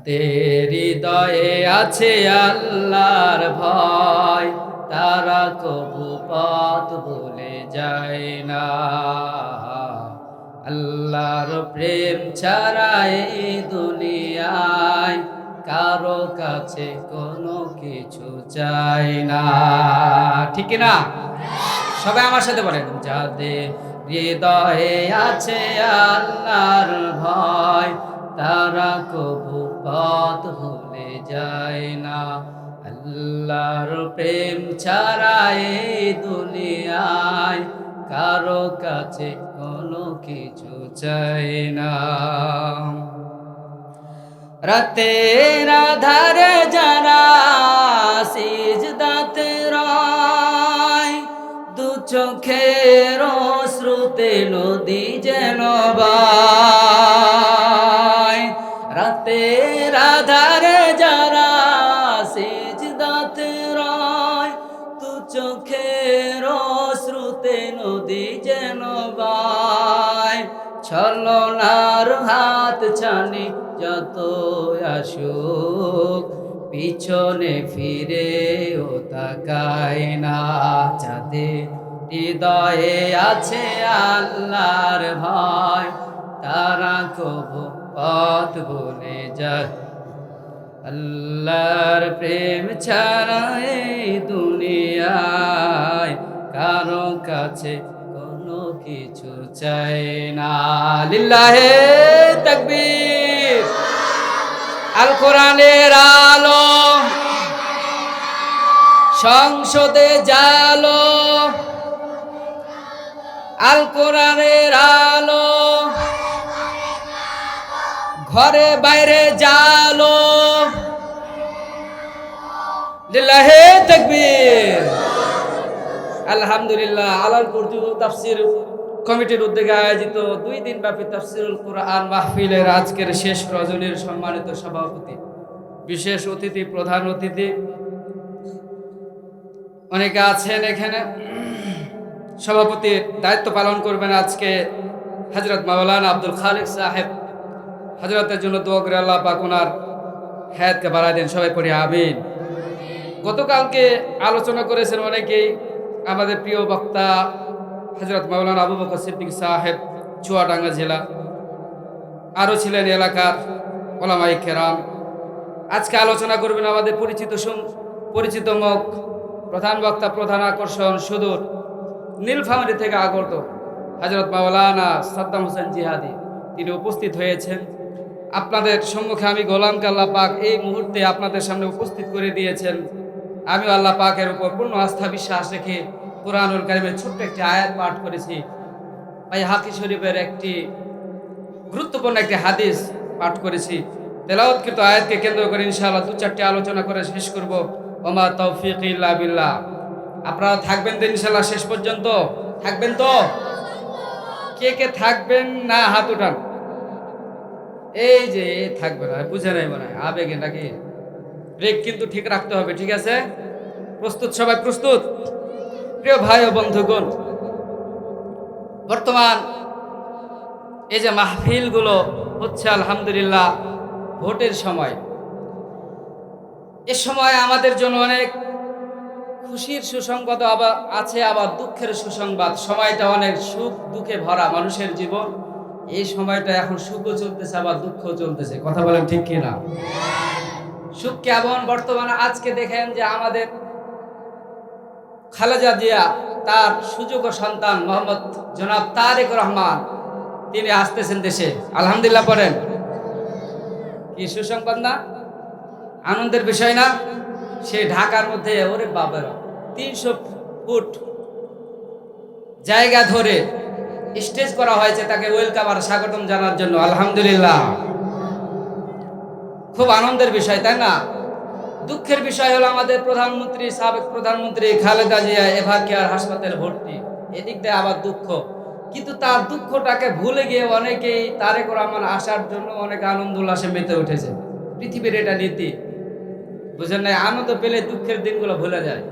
যাদের হৃদয়ে আছে আল্লাহর ভয়, তারা কবু পথ ভুলে যায় না। আল্লাহর প্রেম ছাড়া এই দুনিয়ায় কারো কাছে কোনো কিছু চাই না। ঠিক না? সবাই আমার সাথে বলেন, যাদের হৃদয়ে আছে আল্লাহর ভয়, তারা কবু পথ ভুলে যায় না। আল্লাহর প্রেম ছাড়া এই দুনিয়ায় কারো কাছে কোনো কিছু চাই না। রাতের আধারে যারা সিজদাতে রয়, দু চোখের শ্রুতে নদী যেন বয়। রাতের আধারে যারা সিজদাতে রয়, দু চোখের শ্রুতে নদী যেন বয়। ছলনার হাত ছানি যত আসুক, পিছনে ফিরে ও তাকায় না। যাদের হৃদয়ে আছে আল্লাহর ভয়, তারা কবু পথ ভুলে যায়। আল্লাহর প্রেম ছাড়া এই দুনিয়ায় কারো কাছে কোনো কিছু চাই না। লিল্লাহে তাকবীর। আল কোরআনের আলো, সংসদে জালো। আল কোরআনের আলো, ঘরে বাইরে জালো। লিল্লাহে তাকবীর। আলহামদুলিল্লাহ, আলাল কুরআন তাফসীর কমিটির উদ্যোগে আয়োজিত 2 দিন ব্যাপী তাফসীরুল কুরআন মাহফিলের আজকের শেষ রজনীর সম্মানিত সভাপতি, বিশেষ অতিথি, প্রধান অতিথি অনেকে আছেন এখানে। সভাপতির দায়িত্ব পালন করবেন আজকে হযরত মাওলানা আব্দুল খালিক সাহেব। হযরতের জন্য দোয়া করে আল্লাহ পাক ওনার হায়াতকে বাড়ায় দেন। সবাই পড়ি আমিন। গতকালকে আলোচনা করেছেন অনেকেই, আমাদের প্রিয় বক্তা হযরত মাওলানা আবু বকর সিদ্দিক সাহেব, চুয়াডাঙ্গা জেলা। আরও ছিলেন এলাকার ওলামায়ে কেরাম। আজকে আলোচনা করবেন আমাদের পরিচিত মুখ, প্রধান বক্তা, প্রধান আকর্ষণ, সুদূর নীলফামারী থেকে আগত হযরত মাওলানা সাদ্দাম হোসেন জিহাদি। তিনি উপস্থিত হয়েছেন। আপনাদের সম্মুখে আমি গোলামকে আল্লাহ পাক এই মুহূর্তে আপনাদের সামনে উপস্থিত করে দিয়েছেন। আমিও আল্লাহ পাকের উপর পূর্ণ আস্থা বিশ্বাস রেখে কুরআনুল কারীমের ছোট্ট একটি আয়াত পাঠ করেছি। ভাই হাকি শরীফের একটি গুরুত্বপূর্ণ একটি হাদিস পাঠ করেছি। তেলাওয়াতকৃত আয়াতকে কেন্দ্র করে ইনশাআল্লাহ 2-4টি আলোচনা করে শেষ করব। ওমা তৌফিক ইল্লা বিল্লাহ। আপনারা থাকবেন তো ইনশাআল্লাহ শেষ পর্যন্ত? থাকবেন তো? কে কে থাকবেন না হাত উঠান। এই যে থাকবে না, বুঝে নাই মনে হয়, আবেগে নাকি? ব্রেক কিন্তু ঠিক রাখতে হবে, ঠিক আছে? প্রস্তুত? সবাই প্রস্তুত? প্রিয় ভাই ও বন্ধুগণ, বর্তমান এই যে মাহফিলগুলো হচ্ছে আলহামদুলিল্লাহ ভোটের সময়। এ সময় আমাদের জন্য অনেক খুশির সুসংবাদ আবার আছে, আবার দুঃখের সুসংবাদ। সময়টা অনেক সুখ দুঃখে ভরা মানুষের জীবন। এই সময়টা এখন সুখও চলতেছে, আবার দুঃখও চলতেছে। কথা বলেন ঠিক কিনা? সুখ কেমন বর্তমানে? আজকে দেখেন যে আমাদের খালেদা জিয়া, তার সুযোগ্য সন্তান মোহাম্মদ জনাব তারেক রহমান, তিনি আসতেছেন দেশে। আলহামদুলিল্লাহ পড়েন। কি সুসংবাদ না? আনন্দের বিষয় না? সে ঢাকার মধ্যে, ওরে বাবারা, 300 ফুট জায়গা ধরে স্টেজ করা হয়েছে তাকে ওয়েলকাম আর স্বাগতম জানার জন্য। আলহামদুলিল্লাহ, খুব আনন্দের বিষয়, তাই না? দুঃখের বিষয় হলো আমাদের প্রধানমন্ত্রী, সাবেক প্রধানমন্ত্রী খালেদা জিয়া এভার কেয়ার হাসপাতালে ভর্তি। এদিক দিয়ে আবার দুঃখ, কিন্তু তার দুঃখটাকে ভুলে গিয়ে অনেকেই তারেক রহমান আসার জন্য অনেক আনন্দ উল্লাসে মেতে উঠেছে। পৃথিবীর এটা নীতি, বুঝেন নাই? আনন্দ পেলে দুঃখের দিনগুলো ভুলে যায়,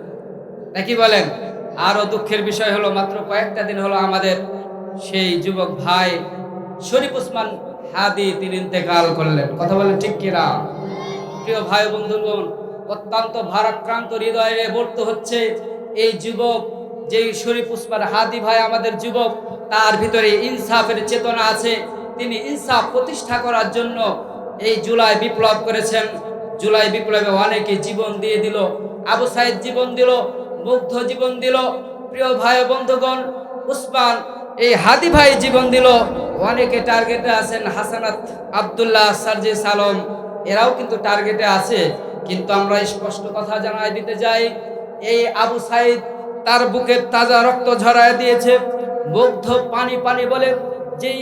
নাকি বলেন? আরও দুঃখের বিষয় হলো মাত্র কয়েকটা দিন হলো আমাদের সেই যুবক ভাই শরীফ ওসমান হাদি, তিনি ইন্তেকাল করলেন। কথা বলেন ঠিক কিনা? প্রিয় ভাই বন্ধুগণ, অত্যন্ত ভারাক্রান্ত হৃদয়ে বলতে হচ্ছে এই যুবক, যেই শরীফ উসমান হাদি ভাই আমাদের যুবক, তার ভিতরে ইনসাফের চেতনা আছে। তিনি ইনসাফ প্রতিষ্ঠা করার জন্য এই জুলাই বিপ্লব করেছেন। জুলাই বিপ্লবে অনেকে জীবন দিয়ে দিল। আবু সাইদ জীবন দিল, মুগ্ধ জীবন দিল। প্রিয় ভাই বন্ধুগণ, উসমান এই হাদি ভাই জীবন দিল। অনেকে টার্গেটে আছেন, হাসানাত আব্দুল্লাহ, সার্জিস আলম, এরাও কিন্তু টার্গেটে আছে। কিন্তু আমরা স্পষ্ট কথা জানাই দিতে চাই, এই আবু সাইদ তার বুকের তাজা রক্ত ঝরায় দিয়েছে। মুগ্ধ পানি পানি বলে যেই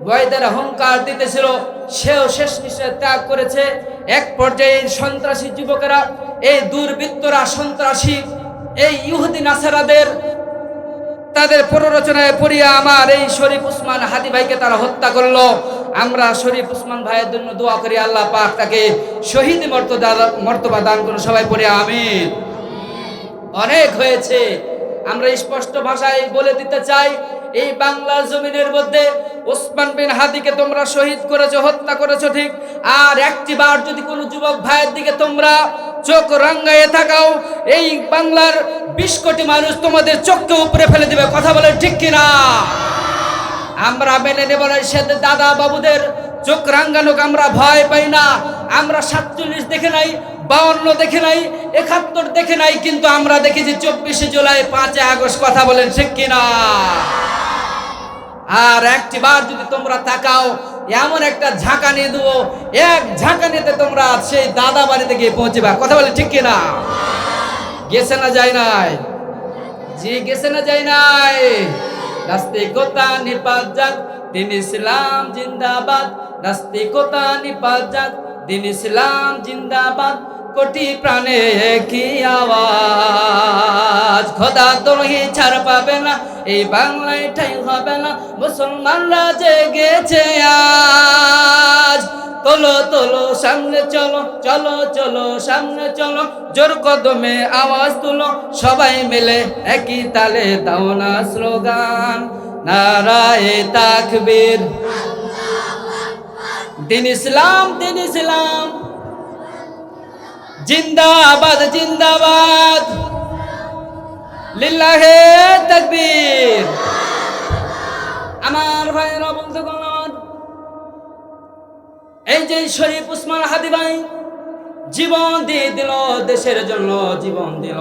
বয়দের অহংকার দিতেছিল, সেও শেষ নিঃশ্বাস ত্যাগ করেছে। এক পর্যায়ে সন্ত্রাসী যুবকেরা, এই দুর্বৃত্তরা, সন্ত্রাসী এই ইহুদি নাসারাদের তাদের প্ররোচনায় পড়িয়া আমার এই শরীফ উসমান হাদি ভাইকে তারা হত্যা করলো। আমরা শরীফ উসমান ভাইয়ের জন্য দোয়া করি, আল্লাহ পাক তাকে শহীদ মর্তবা দান করুন। সবাই পড়ে আমিন। অনেক হয়েছে, আমরা স্পষ্ট ভাষায় বলে দিতে চাই, এই বাংলার জমিনের মধ্যে ওসমান বিন হাদিকে তোমরা শহীদ করেছো, হত্যা করেছো ঠিক, আর একটি বার যদি কোনো যুবক ভাইয়ের দিকে তোমরা চোখ রাঙ্গাইয়ে থাকাও, এই বাংলার 20 কোটি মানুষ তোমাদের চোখকে উপরে ফেলে দিবে। কথা বলে ঠিক কিনা? আমরা মেনে নেব না সে দাদা বাবুদের চোখ রাঙ্গানোক আমরা ভয় পাই না। আমরা 47 দেখে নাই, 52 দেখে নাই, 71 দেখে নাই, কিন্তু আমরা দেখেছি 24শে জুলাই, 5ই আগস্ট। কথা বলেন ঠিক কিনা? আর একটি বার যদি তোমরা তাকাও, এমন একটা ঝাঁকানি দেবো, এক ঝাঁকানিতে তোমরা সেই দাদা বাড়িতে গিয়ে পৌঁছবা। কথা বলে ঠিক কিনা? গেছে না যায় নাই? জি গেছে না যায় নাই? নাস্তিকতা নিপাত যাক, দিন ইসলাম জিন্দাবাদ। নাস্তিকতা নিপাত যাক, দিন ইসলাম জিন্দাবাদ। কোটি প্রাণে কি আওয়াজ, খোদা দ্রোহী ছাড় পাবে না, এই বাংলায় ঠাই হবে না। মুসলমানরা জেগেছে আজ, তোলো তোলো সামনে চলো, চলো চলো সামনে চলো, জোর কদমে আওয়াজ তুলো, সবাই মিলে একই তালে দাও না স্লোগান, নারায়ে তাকবীর। দিন ইসলাম, দিন ইসলাম জিন্দাবাদ, জিন্দাবাদ, লিল্লাহে তাকবীর। আমার ভাইয়েরা বন্ধুগণ, এই যে শরীফ উসমান হাদি ভাই জীবন দিয়ে দিল, দেশের জন্য জীবন দিল,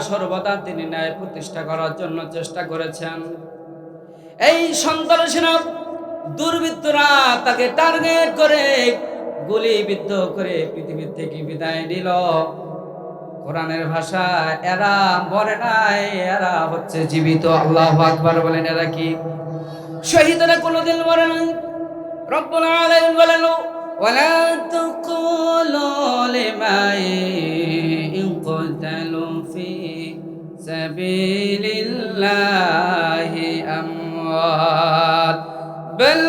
সর্বদা তিনি ন্যায় প্রতিষ্ঠা করার জন্য চেষ্টা করেছেন। এই সন্ত্রাসীরা, দুর্বৃত্তরা তাকে টার্গেট করে গুলিবিদ্ধ করে পৃথিবীর থেকে বিদায় দিল। কোরআনের ভাষা, এরা মরে নাই, এরা হচ্ছে জীবিত। আল্লাহু আকবার বলেন। এরা কি? শহীদরা কোনোদিন মরে নাই। রব্বুল আলামিন বলেন, ওয়ালা তাকুলু লিমান ইউকতালু ফি সাবিলিল্লাহি আমওয়াত বাল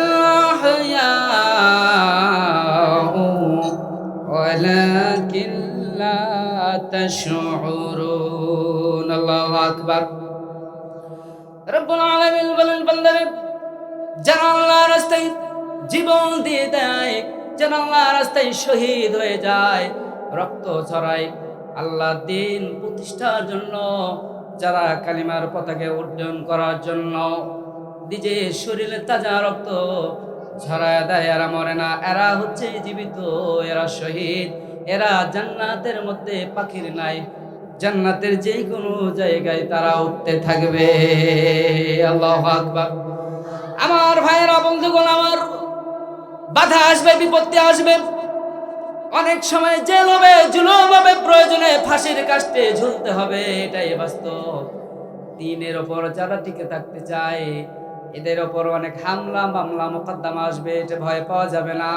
আহয়াউ ওয়ালাকিন লা তাশউরুন। আল্লাহু আকবার। রব্বুল আলামিন বলেন, বান্দারে, যারা আল্লাহর রাস্তায় জীবন দিয়ে দেয়, যারা আল্লাহর রাস্তায় শহীদ হয়ে যায়, রক্ত ঝরায় আল্লাহর দ্বীন প্রতিষ্ঠার জন্য, যারা কালিমার পতাকা উড্ডয়ন করার জন্য নিজের শরীরে তাজা রক্ত ঝরায় দেয়, এরা মরে না, এরা হচ্ছে জীবিত, এরা শহীদ, এরা জান্নাতের মধ্যে পাখির নাই, জান্নাতের যে কোনো জায়গায় তারা উঠতে থাকবে। আল্লাহু আকবার। আমার ভাইয়েরা বন্ধুগণ, আমার বাধা আসবে, বিপত্তি আসবে, অনেক সময় জেল হবে, জুলুম হবে, প্রয়োজনে ফাঁসির কাস্টে ঝুলতে হবে, এটাই বাস্তব। দিনের ওপর যারা টিকে থাকতে চায়, এদের ওপর অনেক হামলা মামলা মোকদ্দমা আসবে, এটা ভয় পাওয়া যাবে না।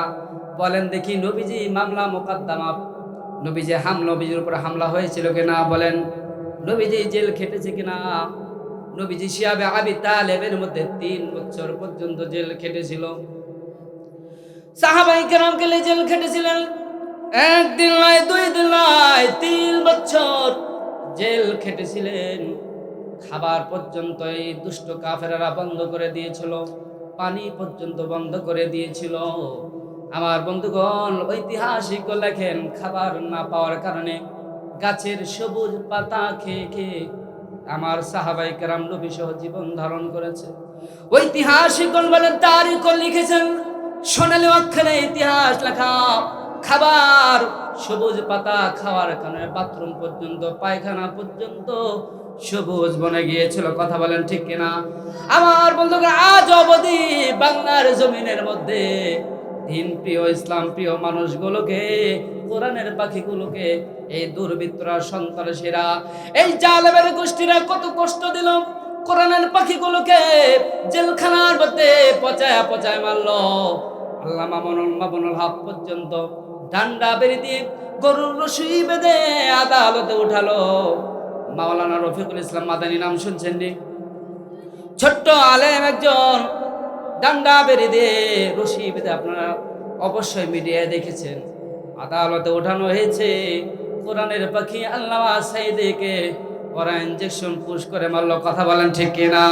বলেন দেখি, নবীজি মামলা মোকদ্দমা, নবীজির উপর হামলা হয়েছিল কিনা? বলেন, নবীজি জেল খেটেছে কিনা? নবীজি শিয়াবে আবি তালেবের মধ্যে 3 বছর পর্যন্ত জেল খেটেছিল। সাহাবায়ে কেরামকে জেল খেটেছিলেন, 1 দিন নয়, 2 দিন নয়, 3 বছর জেল খেটেছিলেন। খাবার পর্যন্ত এই দুষ্ট কাফেররা বন্ধ করে দিয়েছিল, পানি পর্যন্ত বন্ধ করে দিয়েছিল। আমার বন্ধুগণ, ঐতিহাসিক লেখেন খাবার না পাওয়ার কারণে গাছের সবুজ পাতা খেয়ে খেয়ে আমার সাহাবাই কেরাম নবী সহ জীবন ধারণ করেছে। ঐতিহাসিক বলেন, তারিখ লিখেছেন সোনালী অক্ষরে ইতিহাস লেখা, খাবার সবুজ পাতা খাওয়ার কারণে বাথরুম পর্যন্ত, পায়খানা পর্যন্ত সবুজ বনে গিয়েছিল। কথা বলেন ঠিক কিনা? আমার বন্ধুরা, আজ অবধি বাংলার জমিনের মধ্যে দিন প্রিয়, ইসলাম প্রিয় মানুষগুলোকে, কোরআনের পাখিগুলোকে এই দুর্বৃত্তরা, সন্ত্রাসীরা, এই জালেমের গোষ্ঠীরা কত কষ্ট দিল। কোরআনের পাখিগুলোকে জেলখানার মধ্যে পচায় পচায় মারল। আল্লামা মামুনুল হক পর্যন্ত ডান্ডা বেরি দিয়ে গরুর রশি বেঁধে আদালতে উঠালো। মাওলানা রফিকুল ইসলাম মাদানী নাম শুনছেন নি? ছোট্ট আলেম একজন, ডান্ডা বেরি দিয়ে রশি বেঁধে আপনারা অবশ্যই মিডিয়ায় দেখেছেন, আদালতে ওঠানো হয়েছে। কোরআনের পাখি আল্লামা সাইদিকে ওরা ইনজেকশন পুশ করে মারলো। কথা বলেন ঠিক কিনা?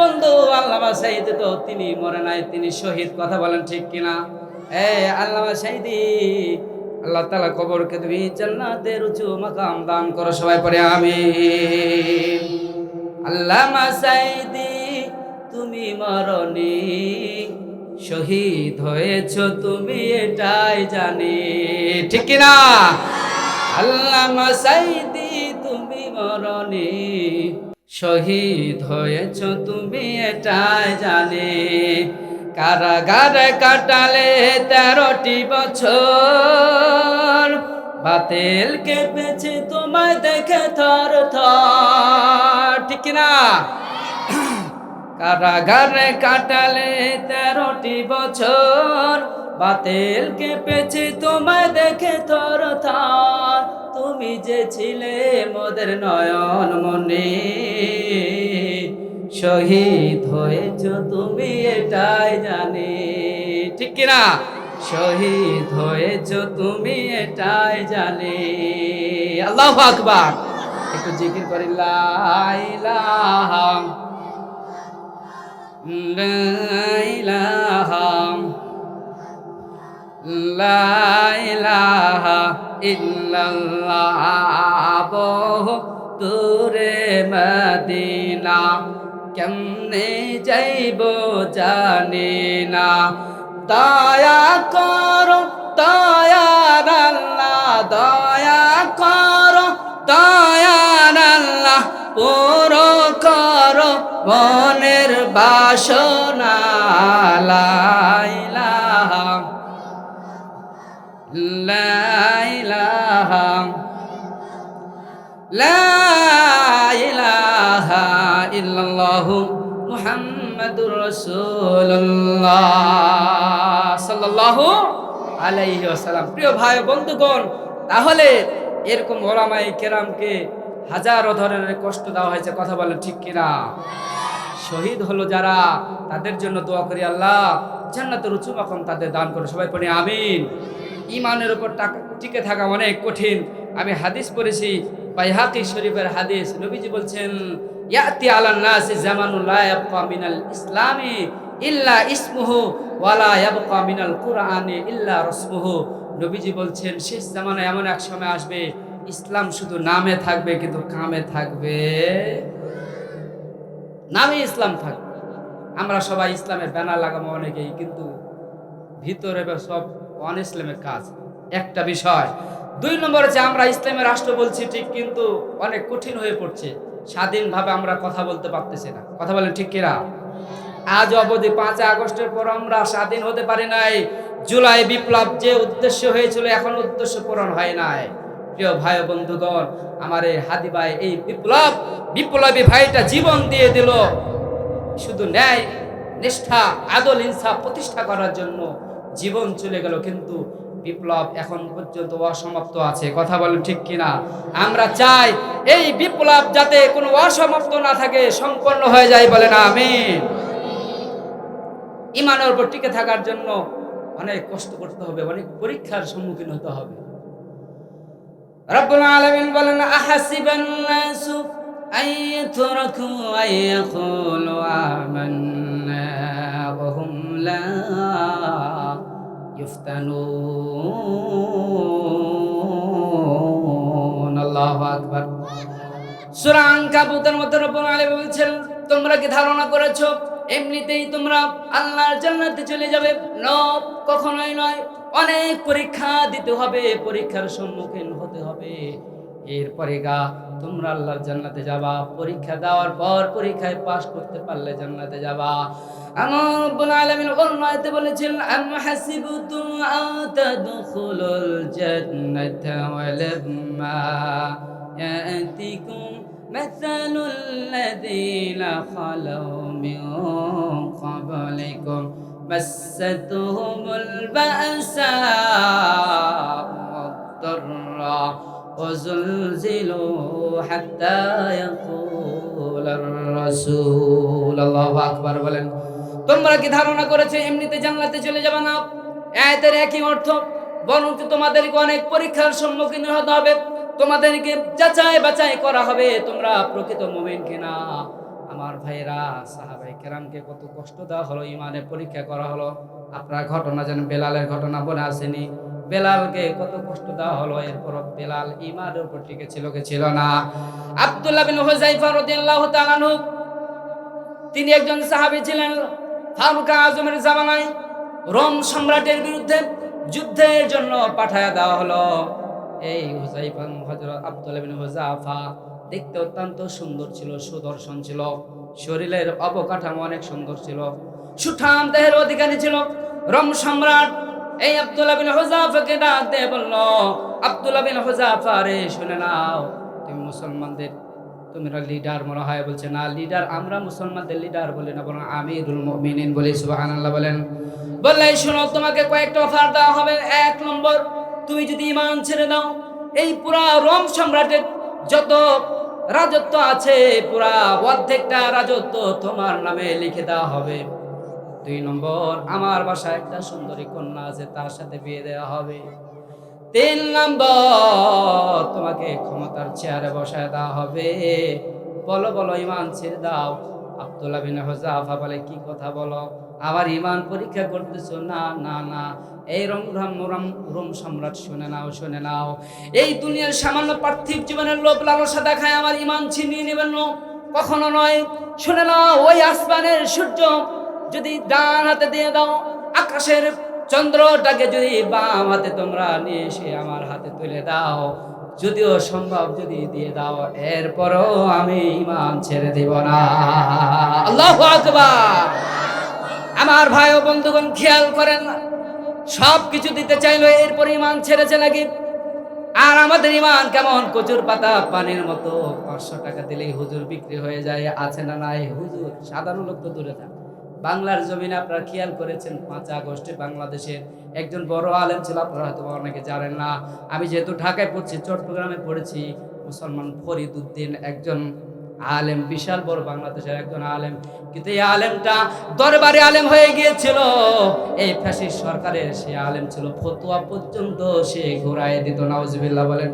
বন্ধু, আল্লামা সাইদি তো তিনি মরে নাই, তিনি শহীদ। কথা বলেন ঠিক কিনা? আল্লামা সাইদি, আল্লাহ তাআলা কবরকে তুমি জান্নাতের উঁচু মাকাম দান করো। সবাই পড়ে আমিন। আল্লামা সাইদি তুমি মরনি, শহীদ হয়েছ তুমি এটাই জানি। ঠিক কিনা? আল্লামা সাইদি তুমি মরনি, শহীদ হয়েছ তুমি এটাই জানি। কারাগারে কাটালে 13টি বছর, বাতিল কেঁপেছে তোমায় দেখে থর থর। ঠিক কিনা? কারাগারে কাটালে 13টি বছর, বাতিল কেঁপেছে তোমায় দেখে থর থর। তুমি যে ছিলে মোদের নয়ন মনে, শহীদ হয়েছ তুমি এটাই জানি। ঠিক কিনা? শহীদ হয়েছ তুমি এটাই জানি। আল্লাহু আকবার। একটু জিকির করি, লা ইলাহা লা ইলাহা ইল্লাল্লাহ, বহু দূরে মদিনা, কেমনে যাইব জানি না। দয়া করো দয়ার আল্লাহ, দয়া করো দয়ার আল্লাহ, পুরো করো মনের বাসনা। লা ইলাহা লা ইলাহা লা ইলাহা ইল্লাল্লাহু মুহাম্মাদুর রাসূলুল্লাহ সাল্লাল্লাহু আলাইহি ওয়াসাল্লাম। প্রিয় ভাই বন্ধুগণ, তাহলে এরকম ওলামায়ে কেরামকে হাজারো ধরনের কষ্ট দেওয়া হয়েছে। কথা বলেন ঠিক কিনা? শহীদ হলো যারা, তাদের জন্য দোয়া করি আল্লাহ জান্নাতের উঁচু মাকাম তাদের দান করে। সবাই পড়ি আমিন। ইমানের উপর টিকে থাকা অনেক কঠিন। আমি হাদিস পড়েছি, বাইহাকি শরীফের হাদিস। নবীজি বলছেন, ইয়াতি আলান নাসি জামানুন লা ইয়াবকা মিনাল ইসলামি ইল্লা ইসমুহু ওয়া লা ইয়াবকা মিনাল কুরআনি ইল্লা রাসমুহু। নবীজি বলছেন, শেষ জামানায় এমন এক সময় আসবে, ইসলাম শুধু নামে থাকবে কিন্তু কামে থাকবে। নামে ইসলাম থাকবে, আমরা সবাই ইসলামের ব্যানার লাগাবো অনেকেই, কিন্তু ভিতরে সব অন ইসলামের কাজ। একটা বিষয়। 2 নম্বর হচ্ছে, আমরা ইসলামের রাষ্ট্র বলছি ঠিক, কিন্তু অনেক কঠিন হয়ে পড়ছে। স্বাধীনভাবে আমরা কথা বলতে পারতেছি না। কথা বলেন ঠিক কিনা? আজ অবধি 5 আগস্টের পর আমরা স্বাধীন হতে পারি নাই। জুলাই বিপ্লব যে উদ্দেশ্য হয়েছিল, এখন উদ্দেশ্য পূরণ হয় নাই। প্রিয় ভাই বন্ধুগণ, আমার এই হাদি ভাই, এই বিপ্লবী ভাইটা জীবন দিয়ে দিল শুধু ন্যায় নিষ্ঠা আদল ইনসাফ প্রতিষ্ঠা করার জন্য। জীবন চলে গেল, কিন্তু বিপ্লব এখন পর্যন্ত অসমাপ্ত আছে। কথা বলেন ঠিক কিনা? আমরা চাই এই বিপ্লব যাতে কোনো অসমাপ্ত না থাকে, সম্পন্ন হয়ে যায়। বলেন আমিন। ইমানের উপর টিকে থাকার জন্য অনেক কষ্ট করতে হবে, অনেক পরীক্ষার সম্মুখীন হতে হবে। রব্বুল আলামিন বলেন, আহাসিবান নাসু আইয়ুতরাকু আইয়াকুলু আমান্না ওয়া হুম লা ইফতানুন। আল্লাহু আকবার। সূরা আনকাবুতের মধ্যে রব্বুল আলামিন বলছেন, তোমরা কি ধারণা করেছো এমনিতেই তোমরা আল্লাহর জান্নাতে চলে যাবে? কখনোই নয়। অনেক পরীক্ষা দিতে হবে, পরীক্ষার সম্মুখীন হতে হবে, এরপরে তোমরা আল্লাহর জান্নাতে যাবা। পরীক্ষা দেওয়ার পর পরীক্ষায় পাস করতে পারলে জান্নাতে যাবা। আমার রব্বুল আলামিন অন্য আয়াতে বলেছেন, আম হাসিবতুম আন তাদখুলুল জান্নাতা ওয়ালাম্মা ইয়াতিকুম মাসালুল লাযীনা খালাউ মিন ক্বাবলিকুম মাসাতুহুমুল বা'সা ওয়াদ-দাররা وزلزلوا حتى يقول الرسول আল্লাহু আকবার বলেন। তোমরা কি ধারণা করেছো এমনিতে জান্নাতে চলে যাবে না? আয়াতের একই অর্থ, বরং তোমাদেরকে অনেক পরীক্ষার সম্মুখীন হতে হবে, তোমাদেরকে যাচাই বাছাই করা হবে তোমরা প্রকৃত মুমিন কিনা। আমার ভাইরা, সাহাবায়ে কেরামকে কত কষ্ট দেওয়া হলো, ইমানের পরীক্ষা করা হলো। আপনারা ঘটনা জানেন, বেলালের ঘটনা মনে আসেনি? বেলালকে কত কষ্ট দেওয়া হলো, এরপর বেলাল ঈমানের উপর টিকে ছিল কি ছিল না? আব্দুল্লাহ বিন হুযায়ফা রাদিয়াল্লাহু তাআলা আনহু, তিনি একজন সাহাবী ছিলেন। ফারুক আজমের জামানায় রোম সম্রাটের বিরুদ্ধে যুদ্ধের জন্য পাঠায়া দেওয়া হলো। এই হুযায়ফা, হযরত আব্দুল্লাহ বিন হুযায়ফা দেখতে অত্যন্ত সুন্দর ছিল, সুদর্শন ছিল, শরীরের অবকাঠামো অনেক সুন্দর ছিল, সুঠাম দেহের অধিকারী ছিল। রোম সম্রাট এই আব্দুল্লাহ বিন হুযায়ফাকে ডাক দিয়ে বলল, আব্দুল্লাহ বিন হুযায়ফা রে, শুনে নাও, তুমি মুসলমানদের তোমরা লিডার মনে হয়। বলছে, না লিডার আমরা মুসলমানদের লিডার বলি না, বরং আমিরুল মুমিনিন বলি। সুবহানাল্লাহ বলেন। বললে, শোনো, তোমাকে কয়েকটা অফার দেওয়া হবে। 1 নম্বর, তুমি যদি ঈমান ছেড়ে দাও, এই পুরা রোম সম্রাটের যত রাজত্ব আছে পুরা অর্ধেকটা রাজত্ব তোমার নামে লিখে দেওয়া হবে। 2 নম্বর, আমার বাসায় একটা সুন্দরী কন্যা আছে, তার সাথে বিয়ে দেওয়া হবে। 3 নম্বর, তোমাকে ক্ষমতার চেয়ারে বসায় দেওয়া হবে। বলো বলো, ঈমান ছেড়ে দাও। আব্দুল্লাহ বিন হুযায়ফা বলে, কি কথা বলো, আমার ঈমান পরীক্ষা করতেছো? না না না, এই রোম সম্রাট, শুনে নাও, শুনে নাও, এই দুনিয়ার সামান্য পার্থিব জীবনের লোভ লালসা দেখায় আমার ঈমান ছিনিয়ে নেবেন না, কখনো নয়। শুনে নাও, ওই আসমানের সূর্য যদি ডান হাতে দিয়ে দাও, আকাশের চন্দ্রটাকে যদি বাম হাতে তোমরা নিয়ে এসে আমার হাতে তুলে দাও, যদিও সম্ভব যদি দিয়ে দাও, এরপরও আমি ঈমান ছেড়ে দেব না। আল্লাহু আকবার। আমার ভাই ও বন্ধুগণ, খেয়াল করেন, সব কিছু দিতে চাইলো, এরপর ঈমান ছেড়েছে নাকি? আর আমাদের ঈমান কেমন, কচুর পাতা পানির মতো, 500 টাকা দিলেই হুজুর বিক্রি হয়ে যায়। আছে না নাই? হুজুর সাধারণ লোক তো দূরে থাক। বাংলার জমিনে আপনারা খেয়াল করেছেন, 5 আগস্টে বাংলাদেশের একজন বড় আলেম ছিল, আপনারা হয়তো অনেকে জানেন না। আমি যেহেতু ঢাকায় পড়ছি, চট্টগ্রামে পড়েছি, মুসলমান ফরিদ উদ্দিন একজন আলেম, বিশাল বড় বাংলাদেশের একজন আলেম। কিন্তু এই আলেমটা দরবারে আলেম হয়ে গিয়েছিল, এই ফ্যাসিস্ট সরকারের সে আলেম ছিল, ফতোয়া পর্যন্ত সে ঘোরায় দিত। নাউজুবিল্লাহ বলেন।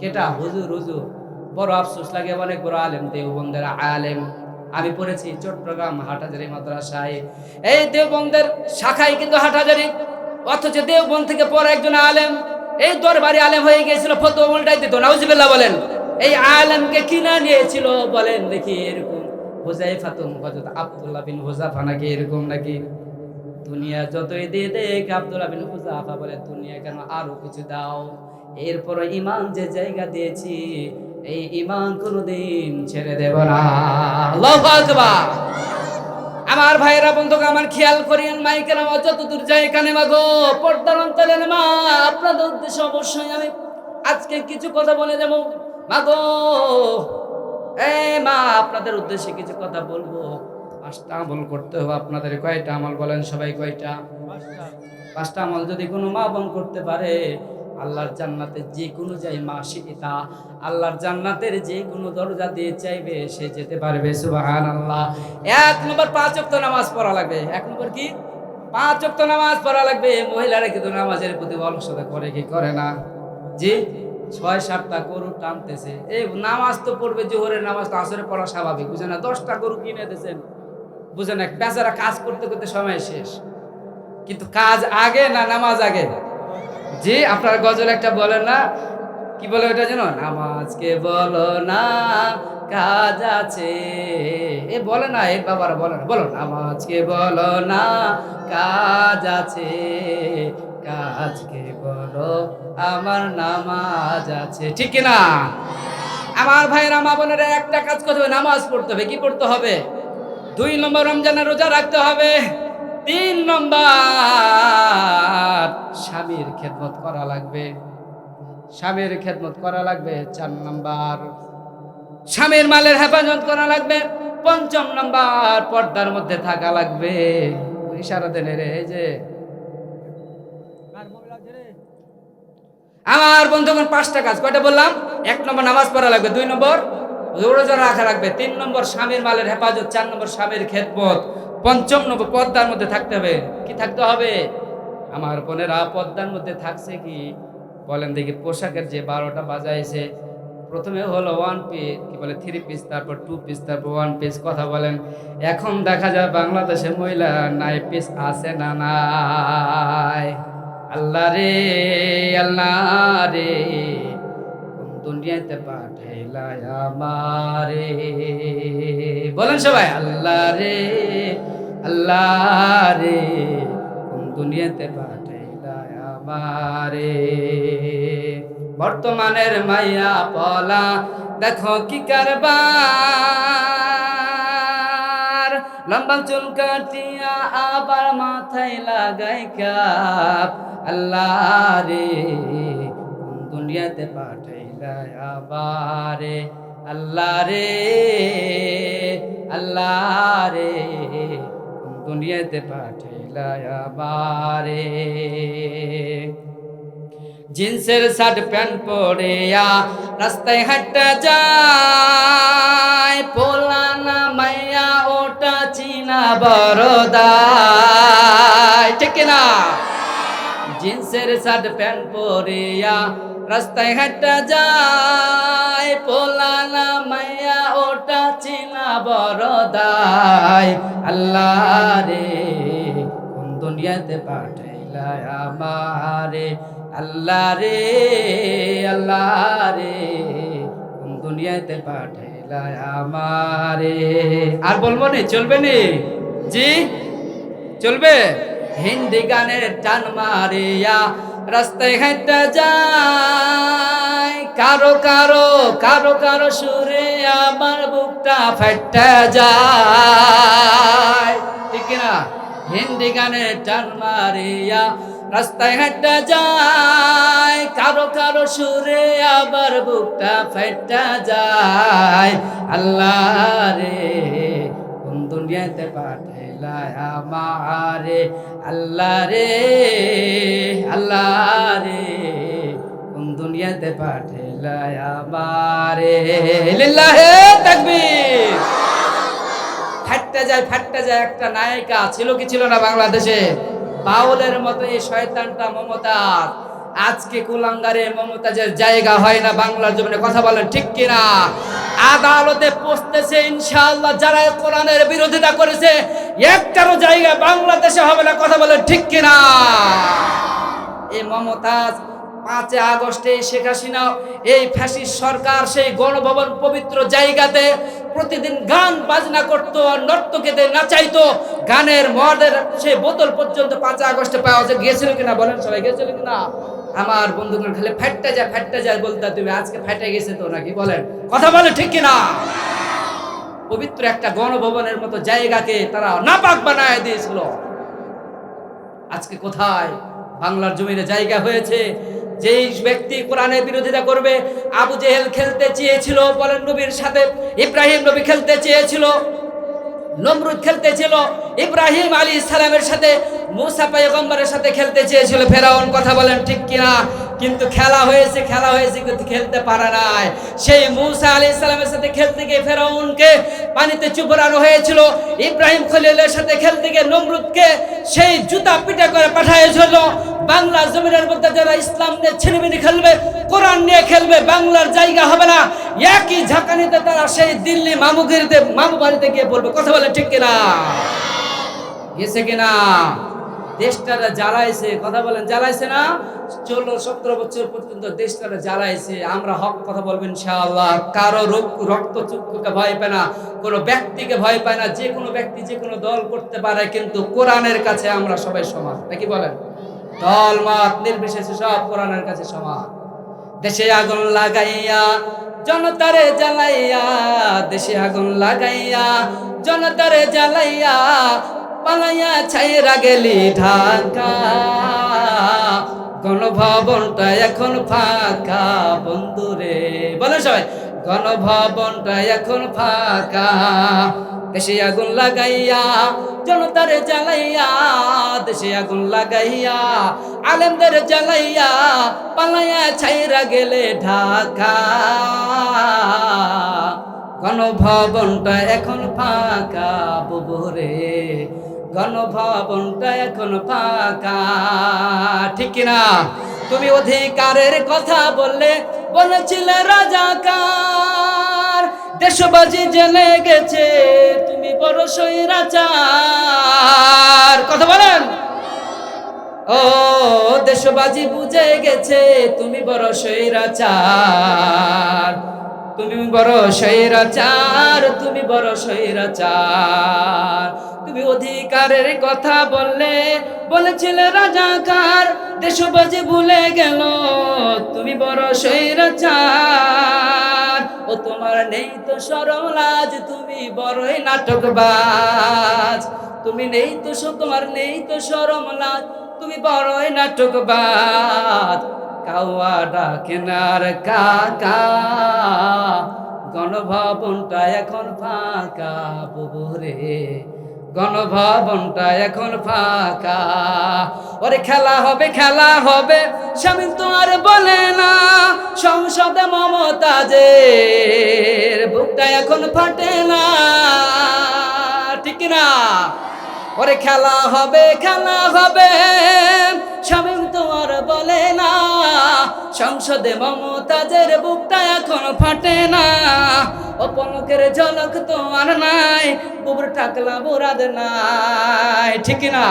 কেটা? হুজুর। হুজুর বড় আফসোস লাগে, অনেক বড় আলেম, দেওবন্দের আলেম। আমি পড়েছি চট্টগ্রাম হাটহাজারী মাদ্রাসায়, এই দেওবন্দের শাখায় কিন্তু হাটহাজারী, অথচ দেওবন্দ থেকে পড়া একজন আলেম এই দরবারে আলেম হয়ে গিয়েছিল, ফতোয়া উল্টাই দিত। নাউজুবিল্লাহ বলেন। এই আলেমকে কিনা নিয়েছিল, বলেন দেখি, এরকম হুযায়ফা, হযরত আব্দুল্লাহ বিন হুযায়ফা নাকি এরকম নাকি? দুনিয়া যতই দিয়ে দেখ, আব্দুল্লাহ বিন হুযায়ফা বলে, দুনিয়া কেন, আরো কিছু দাও। এরপর ঈমান যে জায়গা দিয়েছি, এই ঈমান কোনদিন ছেড়ে দেব না। আল্লাহু আকবার। আমার ভাইরা, বন্ধুকে আমার, খেয়াল করেন, মাইকের আওয়াজ যতদূর যায় কানে মাগো, পর্দার অন্তরের মা, আপনাদের উদ্দেশ্যে অবশ্যই আমি আজকে কিছু কথা বলে দেব। মাগো, মা, আপনাদের উদ্দেশ্যে কিছু কথা বলবো। 5টা আমল করতে হবে আপনাদের। কয়টা আমল বলেন সবাই? কয়টা? 5টা আমল যদি কোনো মা বোন করতে পারে, আল্লাহর জান্নাতে যে কোনো যাই মা শিতা, আল্লাহর জান্নাতের যে কোনো দরজা দিয়ে চাইবে সে যেতে পারবে। সুবহানাল্লাহ। 1 নম্বর 5 ওয়াক্ত নামাজ পড়া লাগবে। 1 নম্বর কি? 5 ওয়াক্ত নামাজ পড়া লাগবে। মহিলারা কিন্তু নামাজের প্রতি অলসতা করে কি করে না? জি, 6-7টা গরু টানতেছে। এই নামাজ তো পড়বে, জোহরের নামাজ তো আসরে পড়া স্বাভাবিক, বুঝে না? 10টা গরু কিনে দিয়েছেন, বুঝে না? বেচারা কাজ করতে করতে সময় শেষ, কিন্তু কাজ আগে না নামাজ আগে? জি, আপনার গজল একটা বলেন না, কি বলে ওটা যেন, নামাজকে বলো না কাজ আছে, এ বলে না, এ বাবারা বলে না, বলো নামাজকে বলো না কাজ আছে, কাজকে বলো আমার নামাজ আছে, ঠিক কিনা? আমার ভাইয়েরা মা বোনেরা, একটা কাজ করতে হবে, নামাজ পড়তে হবে। কি পড়তে হবে? 2 নম্বর রমজানের রোজা রাখতে হবে। 3 নম্বর স্বামীর খেদমত করা লাগবে, স্বামীর খেদমত করা লাগবে। 4 নম্বর স্বামীর মালের হেফাজত করা লাগবে। 5ম নম্বর পর্দার মধ্যে থাকা লাগবে। ইশারা দেন রে, এই যে আমার বন্ধুগণ, 5টা কাজ কয়টা বললাম? 1 নম্বর নামাজ পড়া লাগবে, 2 নম্বর রোজা রাখা লাগবে, 3 নম্বর স্বামীর মালের হেফাজত, 4 নম্বর স্বামীর খেদমত, 5ম নম্বর পর্দার মধ্যে থাকতে হবে। কি থাকতে হবে আমার বোনেরা? পর্দার মধ্যে থাকছে কি বলেন দেখি? পোশাকের যে 12টা বাজাইছে, প্রথমে হলো 1 পিস, কি বলে 3 পিস, তারপর 2 পিস, তারপর 1 পিস, কথা বলেন। এখন দেখা যায় বাংলাদেশে মহিলা 9 পিস আছে না নাই? আল্লাহ রে, আল্লাহ রে, কোন দুনিয়াতে পাঠাইলা আমারে? বলেন সবাই, আল্লাহ রে, আল্লাহ রে, কোন দুনিয়াতে পাঠাইলা আমারে? বর্তমানের মাইয়া পলা দেখো কি কারবার, লম্বা চুল কাটিয়া আবার মাথায় লাগাই কাপ। আল্লাহ রে, কোন দুনিয়াতে পাঠাইলা আবারে? আল্লাহ রে, আল্লাহ রে, কোন দুনিয়াতে পাঠাইলা আবারে? জিন্সের শার্ট প্যান্ট পরিয়া রাস্তায় হাঁটতে যায়, পোলা না মাইয়া ওটা চিনা বড়দায়, ঠিক না? জিন্সের শার্ট প্যান্ট পরিয়া রাস্তায় হাঁটতে যায়, পোলা না মাইয়া ওটা চিনা বড়দায়। আল্লাহ রে, কোন দুনিয়াতে পাঠাইলা আমারে? আল্লাহ রে, আল্লাহ রে, কোন দুনিয়াতে পাঠাইলা আমারে? আর বলবো নি? চলবে নি? জি চলবে। হিন্দি গানের টান মারিয়া রাস্তায় হেঁটে যায়, কারো কারো কারো কারো সুরে আমার বুকটা ফাইটা যায়, ঠিক না? হিন্দি গানের টান মারিয়া রাস্তায় হেঁটে যায়, কারো কারো সুরে আবার বুকটা ফাইটা যায়। আল্লাহ রে, কোন দুনিয়াতে পাঠাইলা আমারে? আল্লাহ রে, আল্লাহ রে, কোন দুনিয়াতে পাঠাইলা আমারে? লিল্লাহে তাকবীর। ফাটতে যায়, ফাটতে যায়। একটা নায়িকা ছিল কি ছিল না বাংলাদেশে? বাউলের মতো এই শয়তানটা মমতাজ। আজকে কুলাঙ্গারে মমতাজের জায়গা হয় না বাংলার জমিনে, কথা বলেন ঠিক কিনা? আদালতে পৌঁছতেছে ইনশাআল্লাহ। যারা কোরআনের বিরোধিতা করেছে একটারও জায়গা বাংলাদেশে হবে না, কথা বলেন ঠিক কিনা? এই মমতাজ 5 আগস্টে শেখ হাসিনা এই ফ্যাসিস্ট সরকার সেই গণভবন পবিত্র জায়গাতে প্রতিদিন গান বাজনা করতো আর নর্তকীদের নাচাইতো। গানের মদের সেই বোতল পর্যন্ত 5 আগস্টে পাওয়া যায়। গিয়েছিল কিনা বলেন সবাই? গিয়েছিল কিনা? আমার বন্ধুগণ খালি ফাটতে যায় বলতে, তুমি আজকে ফাটে গেছে তো নাকি? বলেন, কথা বলে ঠিক কিনা? পবিত্র একটা গণভবনের মতো জায়গাকে তারা নাপাক বানায় দিয়েছিল। আজকে কোথায় বাংলার জমিনে জায়গা হয়েছে? যেই ব্যক্তি কোরআনের বিরোধিতা করবে, আবু জেহেল খেলতে চেয়েছিল বলেন নবীর সাথে, ইব্রাহিম নবী খেলতে চেয়েছিল, নমরুদ খেলতে ছিল ইব্রাহিম আলাইহিস সালামের সাথে, মুসা পয়গম্বরের সাথে খেলতে চেয়েছিল ফেরাউন, কথা বলেন ঠিক কিনা? কিন্তু খেলা হয়েছে কিন্তু খেলতে পারে নাই। সেই মুসা আলাইহিস সালামের সাথে খেলতে গিয়ে ফেরাউনকে পানিতে চুবড়ানো হয়েছিল। ইব্রাহিম খলিলের সাথে খেলতে গিয়ে নমরুদকে সেই জুতা পিটা করে পাঠাইছিল। বাংলা জমিনের মধ্যে যারা ইসলাম নিয়ে ছিনিমিনি খেলবে, কোরআন নিয়ে খেলবে, বাংলার জায়গা হবে না। একই ঝাঁকানিতে তারা সেই দিল্লি মামু বাড়িতে গিয়ে বলবে, কথা বলে ঠিক কিনা? গেছে কিনা? দেশটারা জ্বালাইছে, কথা বলেন জ্বালাইছে না? 16-17 বছর পর্যন্ত দেশটারা জ্বালাইছে। আমরা হক কথা বলবো ইনশাআল্লাহ। কারো রক্ত চক্ষুকে ভয় পায় না, কোনো ব্যক্তিকে ভয় পায় না। যে কোনো ব্যক্তি যে কোনো দল করতে পারে, কিন্তু কোরআনের কাছে আমরা সবাই সমান, নাকি বলেন? দল মত নির্বিশেষে সব কোরআনের কাছে সমান। দেশে আগুন লাগাইয়া জনতারে জ্বালাইয়া, দেশে আগুন লাগাইয়া জনতারে জ্বালাইয়া, পালাইয়া ছাইরা গেলি ঢাকা। গণভবনটা এখন ফাঁকা বন্ধুরে, বলে সবাই, গণভবনটা এখন ফাঁকা। দেশে আগুন লাগাইয়া জনতারে জ্বালাইয়া, দেশে আগুন লাগাইয়া আলেমদের জ্বালাইয়া, পালাইয়া ছাইরা গেলে ঢাকা। গণভবনটা এখন ফাঁকা বুবুরে, গণভবনটা এখন ফাঁকা। ঠিক কিনা? তুমি অধিকারের কথা বললে, বলেছিলে রাজাকার, দেশবাজি জেলে গেছে, তুমি বড় স্বৈরাচার। কথা বলেন। ও দেশবাজি বুঝে গেছে, তুমি বড় স্বৈরাচার, তুমি বড় স্বৈরাচার, তুমি বড় স্বৈরাচার। তুমি অধিকারের কথা বললে, বলেছিলে রাজাকার, দেশবাজি ভুলে গেল, তুমি বড় স্বৈরাচার। ও তোমার নেই তো শরম লাজ, তুমি বড়ই নাটকবাজ। তুমি নেই তো, তোমার নেই তো শরম লাজ, তুমি বড়ই নাটকবাজ। কাওয়া ডাকেনার কাকা, গণভবনটা এখন ফাঁকা বুবুরে, গণভবনটা এখন ফাঁকা। ওরে খেলা হবে, খেলা হবে, স্বামী তো আর বলে না, সংসদে মমতাজের বুকটা এখন ফাটে না। ঠিক না? ওরে খেলা হবে, খেলা হবে, স্বামী তো আর বলে না, সংসদে মমতাজের বুকটা এখন ফাটে না। ও পলকের ঝলক তো আর নাই, বুবুর টাকলা মুরাদ নাই। ঠিক না?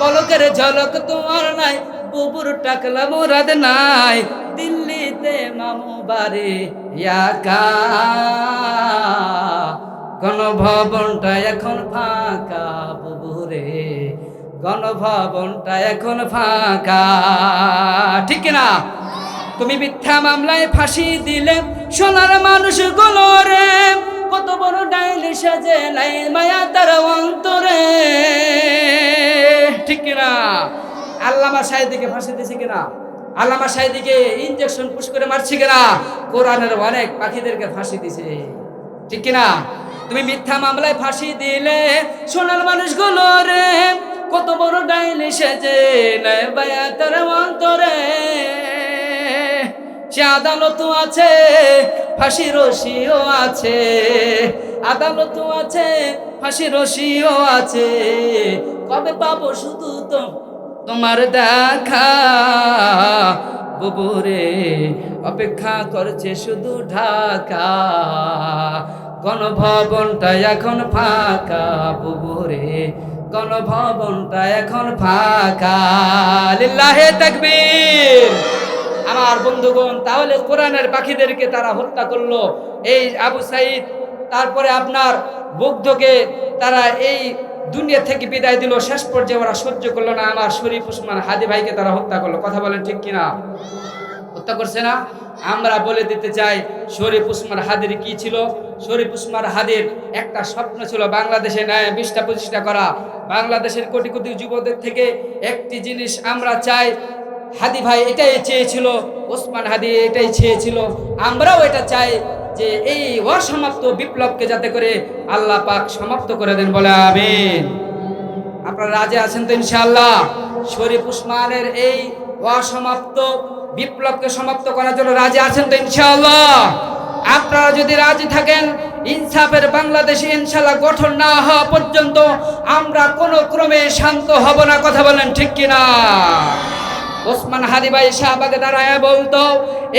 পলকের ঝলক তো আর নাই, বুবুর টাকলা মুরাদ নাই। দিল্লিতে মামু বাড়ি একা, গণভবনটা এখন ফাঁকা বুবুরে, গণভবনটা এখন ফাঁকা। ঠিক না? তুমি মিথ্যা মামলায় ফাঁসি দিলে সোনার মানুষগুলো রে, কত বড় ডাইলি সাজে নাই মায়া তার অন্তরে। ঠিক না? আল্লামা সাঈদীকে ফাঁসি দিয়েছে কিনা? আল্লামা সাঈদীকে ইনজেকশন পুশ করে মারছে কিনা? কোরআনের অনেক পাখিদেরকে ফাঁসি দিছে। ঠিক কিনা? তুমি মিথ্যা মামলায় ফাঁসি দিলে সোনার মানুষগুলো রে, কত বড় ডাইলি সেজে নাই মায়া তার অন্তরে। সে আদালতও আছে, ফাঁসি রশিও আছে, আদালতও আছে, ফাঁসি রশিও আছে। কবে পাবো শুধু তোমার দেখা বুবুরে, অপেক্ষা করছে শুধু ঢাকা। গণভবনটা এখন ফাঁকা বুবুরে, গণভবনটা এখন ফাঁকা। লিল্লাহে তাকবীর। আমার বন্ধুগণ, তাহলে কোরআনের পাখিদেরকে তারা হত্যা করলো। এই আবু সাঈদ, তারপরে আপনার বুদ্ধকে তারা এই দুনিয়া থেকে বিদায় দিল। শেষ পর্যায়ে ওরা সহ্য করলো না, আমার শরীফ উসমান হাদি ভাইকে তারা হত্যা করলো। কথা বলেন ঠিক কিনা? হত্যা করছে না? আমরা বলে দিতে চাই, শরীফ উসমান হাদির কি ছিল? শরীফ উসমান হাদির একটা স্বপ্ন ছিল, বাংলাদেশে ন্যায় বিচার প্রতিষ্ঠা করা। বাংলাদেশের কোটি কোটি যুবকদের থেকে একটি জিনিস আমরা চাই, হাদি ভাই এটাই চেয়েছিল, ওসমান হাদি এটাই চেয়েছিল, আমরাও এটা চাই যে এই অসমাপ্ত বিপ্লবকে যাতে করে আল্লাহ পাক সমাপ্ত করে দেন। বলে আমিন। আপনারা রাজি আছেন তো ইনশাআল্লাহ? শরীফ উসমানের এই অসমাপ্ত বিপ্লবকে সমাপ্ত করার জন্য রাজি আছেন তো ইনশাআল্লাহ? আপনারা যদি রাজি থাকেন, ইনসাফের বাংলাদেশে ইনশাআল্লাহ গঠন না হওয়া পর্যন্ত আমরা কোনো ক্রমে শান্ত হব না। কথা বলেন ঠিক কিনা? ওসমান হাদি ভাই শাহবাগে দাঁড়ায় বলতো,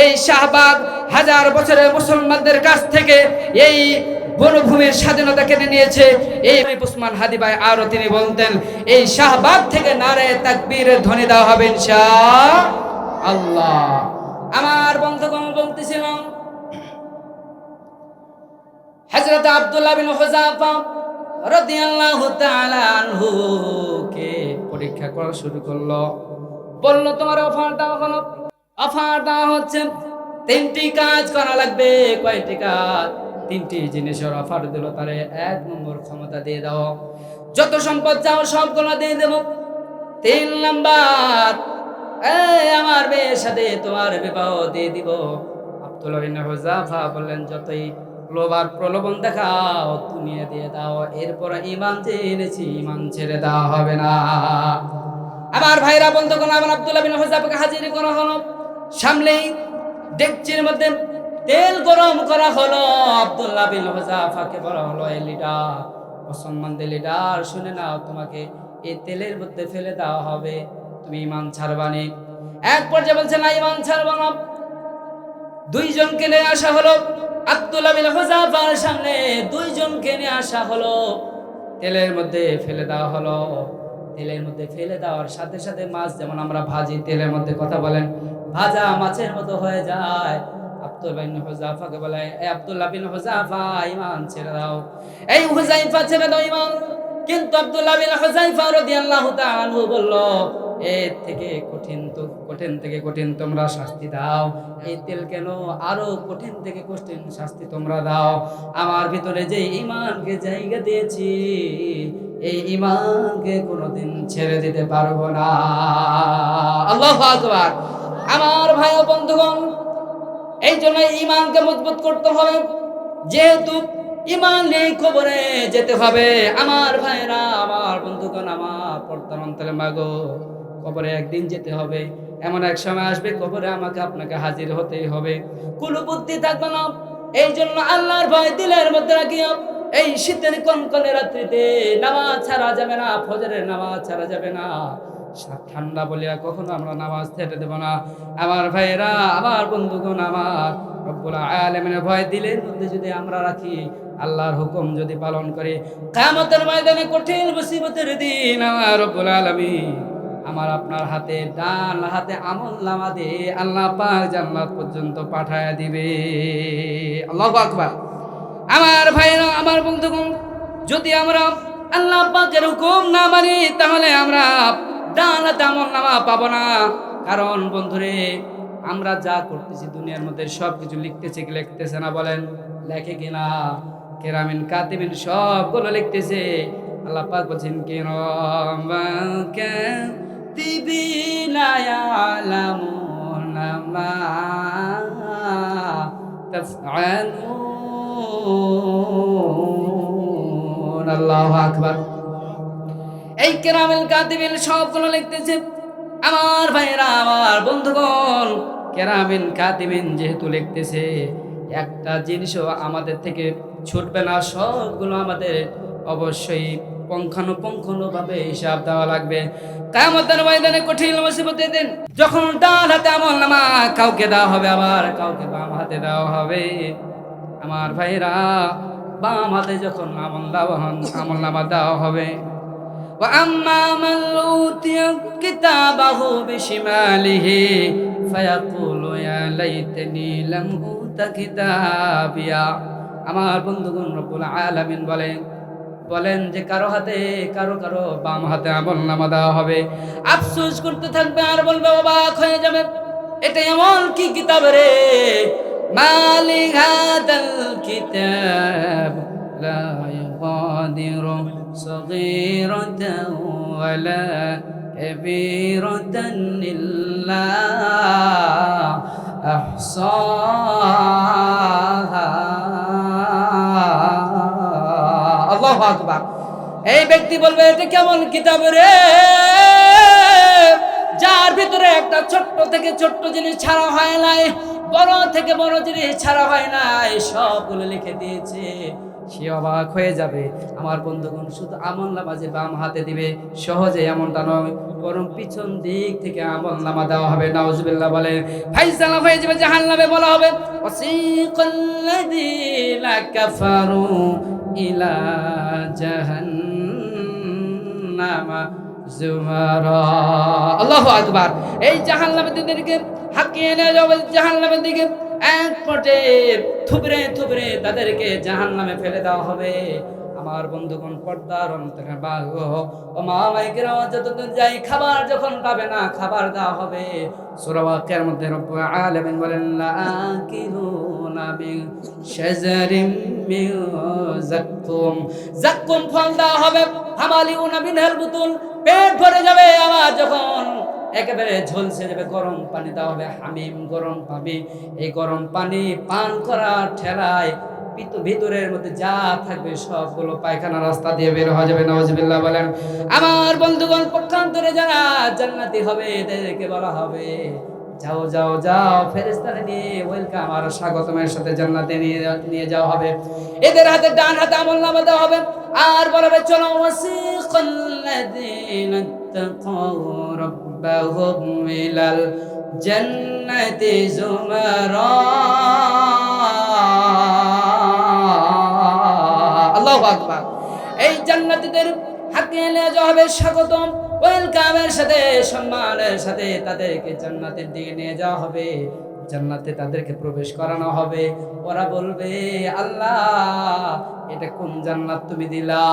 এই শাহবাগ হাজার বছরের মুসলমানদের কাছ থেকে এই বনভূমির স্বাধীনতা কেড়ে নিয়েছে। এই উসমান হাদি ভাই আরো তিনি বলতেন, এই শাহবাগ থেকে নারে তাকবীরের ধ্বনি দেওয়া হবে ইনশাআল্লাহ। আমার বন্ধুগণ বলতেছিলাম, হযরত আব্দুল্লাহ বিন হুযাফা রাদিয়াল্লাহু তাআলা আনহু কে পরীক্ষা করা শুরু করলো। বলল, তোমার অফার দেওয়া হলো, অফার দেওয়া হচ্ছে, তিনটি কাজ করা লাগবে। কয়টি কাজ? তিনটি জিনিসের অফার দিল তারে। এক নম্বর, ক্ষমতা দিয়ে দাও, যত সম্পদ চাও সবগুলো দিয়ে দেব। তিন নাম্বার, আমার মেয়ের সাথে তোমার বিবাহ দিয়ে দিব। আব্দুল্লাহ বিন হুযাফা বললেন, যতই লোভ আর প্রলোভন দেখাও দুনিয়া দিয়ে দাও, এরপরে ঈমান যে এনেছি ঈমান ছেড়ে দেওয়া হবে না। আমার ভাইরা বন্ধুগণ, আমার আব্দুল্লাহ বিন হুযাফাকে হাজির করা হলো। সামনেই ডেকচির মধ্যে তেল গরম করা হলো। আব্দুল্লাহ বিন হুযাফাকে বলা হলো, এই লিডার, মুসলমানদের লিডার, শুনে নাও, তোমাকে এই তেলের মধ্যে ফেলে দেওয়া হবে, তুমি ঈমান ছাড়বা না। এক পর্যায়ে বলছে, না, ঈমান ছাড়বা না। দুইজনকে নিয়ে আসা হলো আব্দুল্লাহ বিন হুযাফার সামনে, দুইজনকে নিয়ে আসা হলো, তেলের মধ্যে ফেলে দেওয়া হলো। তেলের মধ্যে ফেলে দেওয়ার সাথে সাথে মাছ যেমন আমরা ভাজি তেলের মধ্যে, কথা বলেন, ভাজা মাছের মতো হয়ে যায়। আব্দুল্লাহ বিন হুযাফাকে বলে, এই আব্দুল্লাহ বিন হুযাফা, ঈমান ছেড়ে দাও। এই হুযাইফা ছেড়ে দাও ঈমান। কিন্তু আব্দুল্লাহ বিন হুযাইফা রাদিয়াল্লাহু তাআলা আনহু বলল, এর থেকে কঠিন, তো কঠিন থেকে কঠিন তোমরা শাস্তি দাও। এই তেল কেন, আরো কঠিন থেকে কঠিন শাস্তি তোমরা দাও। আমার ভিতরে যে ঈমানকে জায়গা দিয়েছি, এই ঈমানকে কোনোদিন ছেড়ে দিতে পারবো না। আল্লাহু আকবার। আমার ভাই ও বন্ধুগণ, এই জন্য ঈমানকে মজবুত করতে হবে। যেহেতু ঈমান নেই, কবরে যেতে হবে। আমার ভাইরা, আমার বন্ধুগণ, আমার পর্দার অন্তরে মাগো, কবরে একদিন যেতে হবে। এমন এক সময় আসবে, কবরে আমাকে আপনাকে হাজির হতেই হবে। কোনো বুদ্ধি থাকবে না। এই জন্য আল্লাহর ভয় দিলের মধ্যে রাখিও। এই শীতের কনকনে রাত্রিতে নামাজ ছাড়া যাবে না, ফজরের নামাজ ছাড়া যাবে না। ঠান্ডা বলিয়া কখনো আমরা নামাজ ছেড়ে দেব না। আমার ভাইরা, আমার বন্ধুগণ, আমার রব্বুল আলামিনের ভয় দিলের মধ্যে যদি আমরা রাখি, আল্লাহর হুকুম যদি পালন করি, কিয়ামতের ময়দানে কঠিন মুসিবতের দিন আমার রব্বুল আলামিন আমার আপনার হাতে, ডান হাতে আমলনামা দিয়ে আল্লাহ পাক জান্নাত পর্যন্ত পাঠায়া দিবে। আল্লাহু আকবার। আমার ভাইরা, আমার বন্ধুগণ, যদি আমরা আল্লাহ পাকের হুকুম না মানি, তাহলে আমরা ডান হাতে আমলনামা পাবো না। কারণ বন্ধুরে, আমরা যা করতেছি দুনিয়ার মধ্যে সবকিছু লিখতেছে কি লিখতেছে না বলেন? লেখে কিনা? কিরামিন কাতিবিন সবগুলো লিখতেছে। আল্লাহ পাক বলছেন, কিরামান কাতিবিনা ইয়ালামুনা মা তাফআলুন। আল্লাহু আকবার। এই কিরামিল কাতিবিন সবগুলো লিখতেছে। আমার ভাইরা, আমার বন্ধুগণ, কিরামিন কাতিবিন যেহেতু লিখতেছে, একটা জিনিসও আমাদের থেকে ছুটবে না। সবগুলো আমাদের অবশ্যই পুঙ্খানুপুঙ্খভাবে হিসাব দেওয়া লাগবে। কিয়ামতের ময়দানে কঠিন মুসিবতের দিন যখন ডান হাতে আমলনামা কাউকে দেওয়া হবে, আবার কাউকে বাম হাতে দেওয়া হবে। আমার ভাইরা, বাম হাতে যখন আমলনামা দেওয়া হবে, وأما من أوتي كتابه بشماله فيقول يا ليتني لم أوت كتابيا। আমার বন্ধুগণ, রব্বুল আলামিন বলেন যে কারো হাতে, কারো বাম হাতে আমলনামা দেওয়া হবে। আফসোস করতে থাকবে আর বলবে, অবাক হয়ে যাবে, এটা এমন কি কিতাব রে, মালি হাদাল কিতাব লা ইগাদিরু সগীরাতান ওয়ালা কাবীরাতান ইল্লা আহসাহা। আল্লাহু আকবার। এই ব্যক্তি বলবে, এটা কেমন কিতাব রে, যার ভিতরে একটা ছোট্ট থেকে ছোট্ট জিনিস ছাড়া হয় নাই, বড় থেকে বড় জিনিস ছাড়া হয় নাই, সবগুলো লিখে দিয়েছে। সে অবাক হয়ে যাবে। আমার বন্ধুগণ, শুধু আমলনামা যে বাম হাতে দিবে সহজে এমনটা নয়, বরং পিছন দিক থেকে আমলনামা দেওয়া হবে। নাউজুবিল্লাহ বলেন। ফাইসালা হয়ে যাবে, জাহান্নামে বলা হবে ওয়াসিকাল্লাযীনা কাফারু ইলা জাহান্নামা যুমারা। আল্লাহু আকবার। এই জাহান্নামীদেরকে হাঁকিয়ে নিয়ে যাবে জাহান্নামের দিকে, এক পটে থুবড়ে থুবড়ে তাদেরকে জাহান্নামে ফেলে দেওয়া হবে। আমার বন্ধুগণ, পর্দার অন্তরে বাগো ও মা মাইকের আওয়াজ যতদূর যাই, খাবার যখন পাবে না খাবার দেওয়া হবে। সূরা ওয়াকিয়ার মধ্যে রব্বুল আলামিন বলেন লাকিলুনা মিন শাজারিম মিন যাক্কুম, যাক্কুম ফল দেওয়া হবে। হামালিউনা মিনহাল বুতুল, পেট ভরে যাবে। আবার যখন একেবারে ঝলসে যাবে, গরম পানি দেওয়া হবে, হামিম গরম পানি। এই গরম পানি পান করার ঠেলায় ভিতরের মধ্যে যা থাকবে সবগুলো পায়খানা রাস্তা দিয়ে বের হয়ে যাবে। নাউজুবিল্লাহ বলেন। আমার বন্ধুগণ, পক্ষান্তরে যারা জান্নাতি হবে এদেরকে বলা হবে যাও যাও যাও, ফেরেশতারা নিয়ে ওয়েলকাম আর স্বাগতমের সাথে জান্নাতে নিয়ে যাওয়া হবে। এদের হাতে ডান হাতে আমলনামা দেওয়া হবে আর বলবে চলো ওয়াসিকাল্লাযীনা তাকাউ রাব্বাহুম ইলাল জান্নাতি যুমারা। আল্লাহু আকবার। এই জান্নাতীদের হাতে নিয়ে যাওয়া হবে স্বাগতম, ওয়েলকামের সাথে, সম্মানের সাথে তাদেরকে জান্নাতের দিকে নিয়ে যাওয়া হবে। জান্নাতে তাদেরকে প্রবেশ করানো হবে। ওরা বলবে আল্লাহ, এটা কোন জান্নাত তুমি দিলা?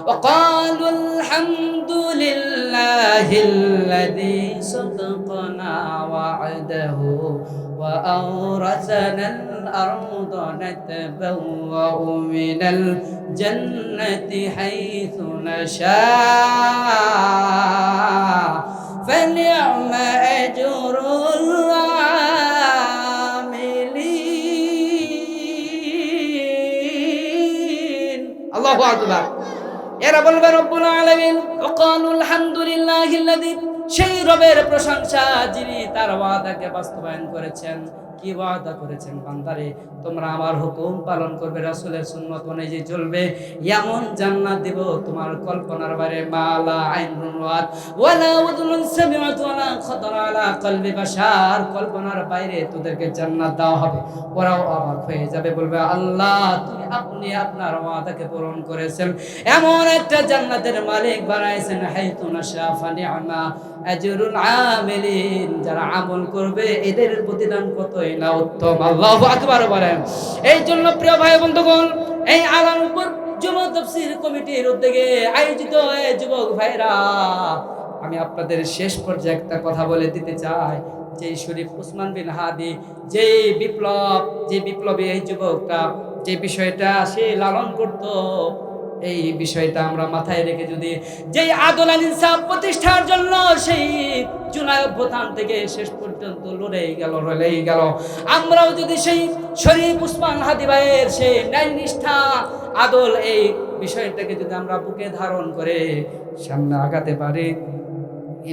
ওয়াকালুল হামদুলিল্লাহিল্লাযী সাদাকানা ওয়া'দাহু ওয়া আওরাসানাল আরদা নাতাবাওয়াউ মিনাল জান্নাতি হাইথু নাশা ফানি'মা আজরুল আমিলিন। আল্লাহু আকবার। এরা বলবে রব্বুল আলামিন ওয়াকালুল হামদুলিল্লাহিল্লাযী, সেই রবের প্রশংসা যিনি তার ওয়াদাকে বাস্তবায়ন করেছেন। কি ওয়াদা করেছেন? বান্দারে তোমরা আমার হুকুম পালন করবে, রাসূলের সুন্নাত অনুযায়ী চলবে, এমন জান্নাত দেব তোমার কল্পনার বাইরে। মালা আইনুন রাআত ওয়ালা উযুনুন সামিআত ওয়ালা খাতারা আলা কলবি বাশার, কল্পনার বাইরে তোদেরকে জান্নাত দেওয়া হবে। ওরাও অবাক হয়ে যাবে, বলবে আল্লাহ, আপনি আপনার ওয়াদাকে পূরণ করেছেন, এমন একটা জান্নাতের মালিক বানাইছেন। হাইতু নাশা ফানি'মা আজরুল আমিলিন, যারা আমল করবে এদের প্রতিদান কতই না উত্তম। আল্লাহু আকবার বলেন। এই জন্য প্রিয় ভাই বন্ধুগণ, এই আলামপুর যুব তাফসীর কমিটির উদ্যোগে আয়োজিত এই যুবক ভাইরা, আমি আপনাদের শেষ পর্যায়ে একটা কথা বলে দিতে চাই। যে শরীফ উসমান বিন হাদি, যে বিপ্লবী এই যুবকটা যে বিষয়টা সে লালন করত, এই বিষয়টা আমরা মাথায় রেখে যদি যেই আদল আল ইনসাফ প্রতিষ্ঠার জন্য সেই জুলাই অভ্যুত্থান থেকে শেষ পর্যন্ত লড়েই গেল, আমরাও যদি সেই শরীফ উসমান হাদি ভাইয়ের সেই ন্যায় নিষ্ঠা আদল এই বিষয়টাকে যদি আমরা বুকে ধারণ করে সামনে আগাতে পারি,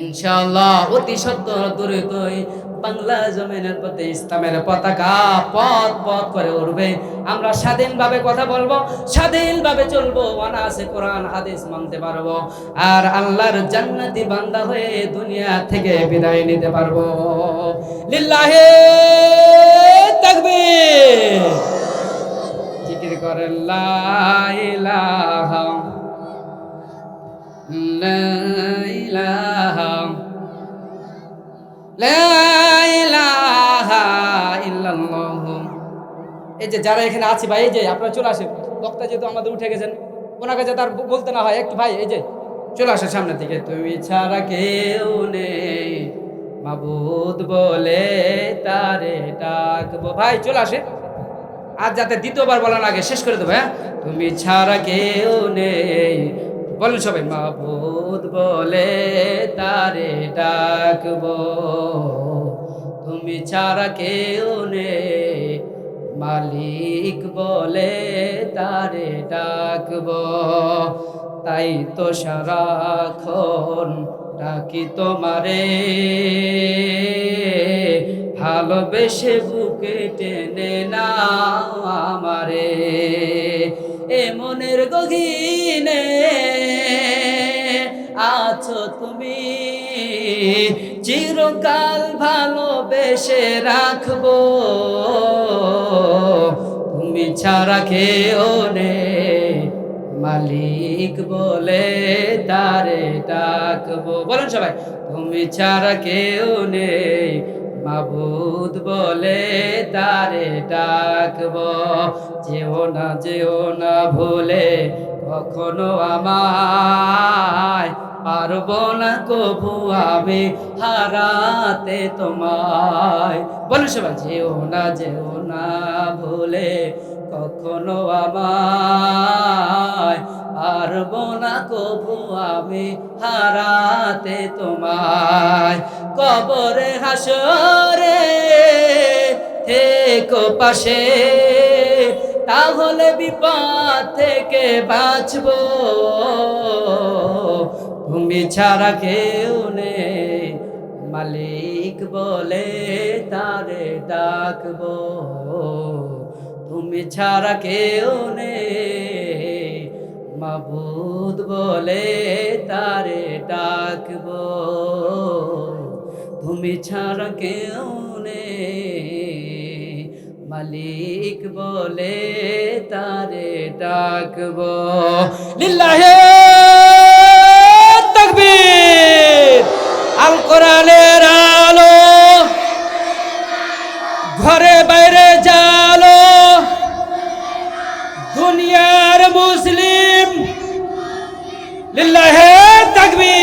ইনশাআল্লাহ অতি সত্বর দ্রুতই বাংলা জমিনের প্রতি ইসলামের পতাকা পথ পথ করে উঠবে। আমরা স্বাধীনভাবে কথা বলবো, স্বাধীনভাবে চলবো, অনায়াসে কোরআন হাদিস মানতে পারবো, আর আল্লাহর জান্নাতি বান্দা হয়ে দুনিয়া থেকে বিদায় নিতে পারবো। লিল্লাহি তাকবীর। জিকির করেন লা ইলাহা লা ইলাহা লা ইলাহা ইল্লাল্লাহ। এই যে যারা এখানে আছি ভাই, এই যে আপনারা চলে আসেন, বক্তা যেহেতু আমাদের উঠে গেছেন, ওনার কাছে তার বলতে না হয় একটু, ভাই এই যে চলে আসে সামনের দিকে। তুমি ছাড়া কেউ নেই মাবুদ বলে তারে ডাকবো। ভাই চলে আসে, আর যাতে দ্বিতীয়বার বলার আগে শেষ করে দেবো। হ্যাঁ, তুমি ছাড়া কেউ নেই, বলেন সবাই, মাবুদ বলে তারে ডাকবো, তুমি ছাড়া কেউ নেই মালিক বলে তারে ডাকবো। তাই তো সারাক্ষণ ডাকি তোমারে, ভালোবেসে বুকে টেনে নাও আমারে। এ মনের গহীনে আছো তুমি, চিরকাল ভালোবেসে রাখবো, তুমি ছাড়া কেউ নেই, মালিক বলে তারে ডাকবো। বলুন সবাই, তুমি ছাড়া কেউ নেই, মাবুদ বলে তারে ডাকবো। যেও না ভুলে কখনো আমায়, পারবো না কভু আমি হারাতে তোমায়। বলুন সবাই, যেও না ভুলে কখনো আমায়, পারবো না কভু আমি হারাতে তোমায়। কবরে হাসরে থেকো পাশে, তাহলে বিপদ থেকে বাঁচবো, তুমি ছাড়া কেউ নেই, মালিক বলে তারে ডাকবো, তুমি ছাড়া কেউ নেই, মাবুদ বলে তারে ডাকবো, তুমি ছাড়া কেউ নেই, মালিক বলে তারে ডাকবো। লিল্লাহে তাকবীর। আল কোরআনের আলো ঘরে বাইরে জালো, দুনিয়ার মুসলিম লিল্লাহে তাকবীর।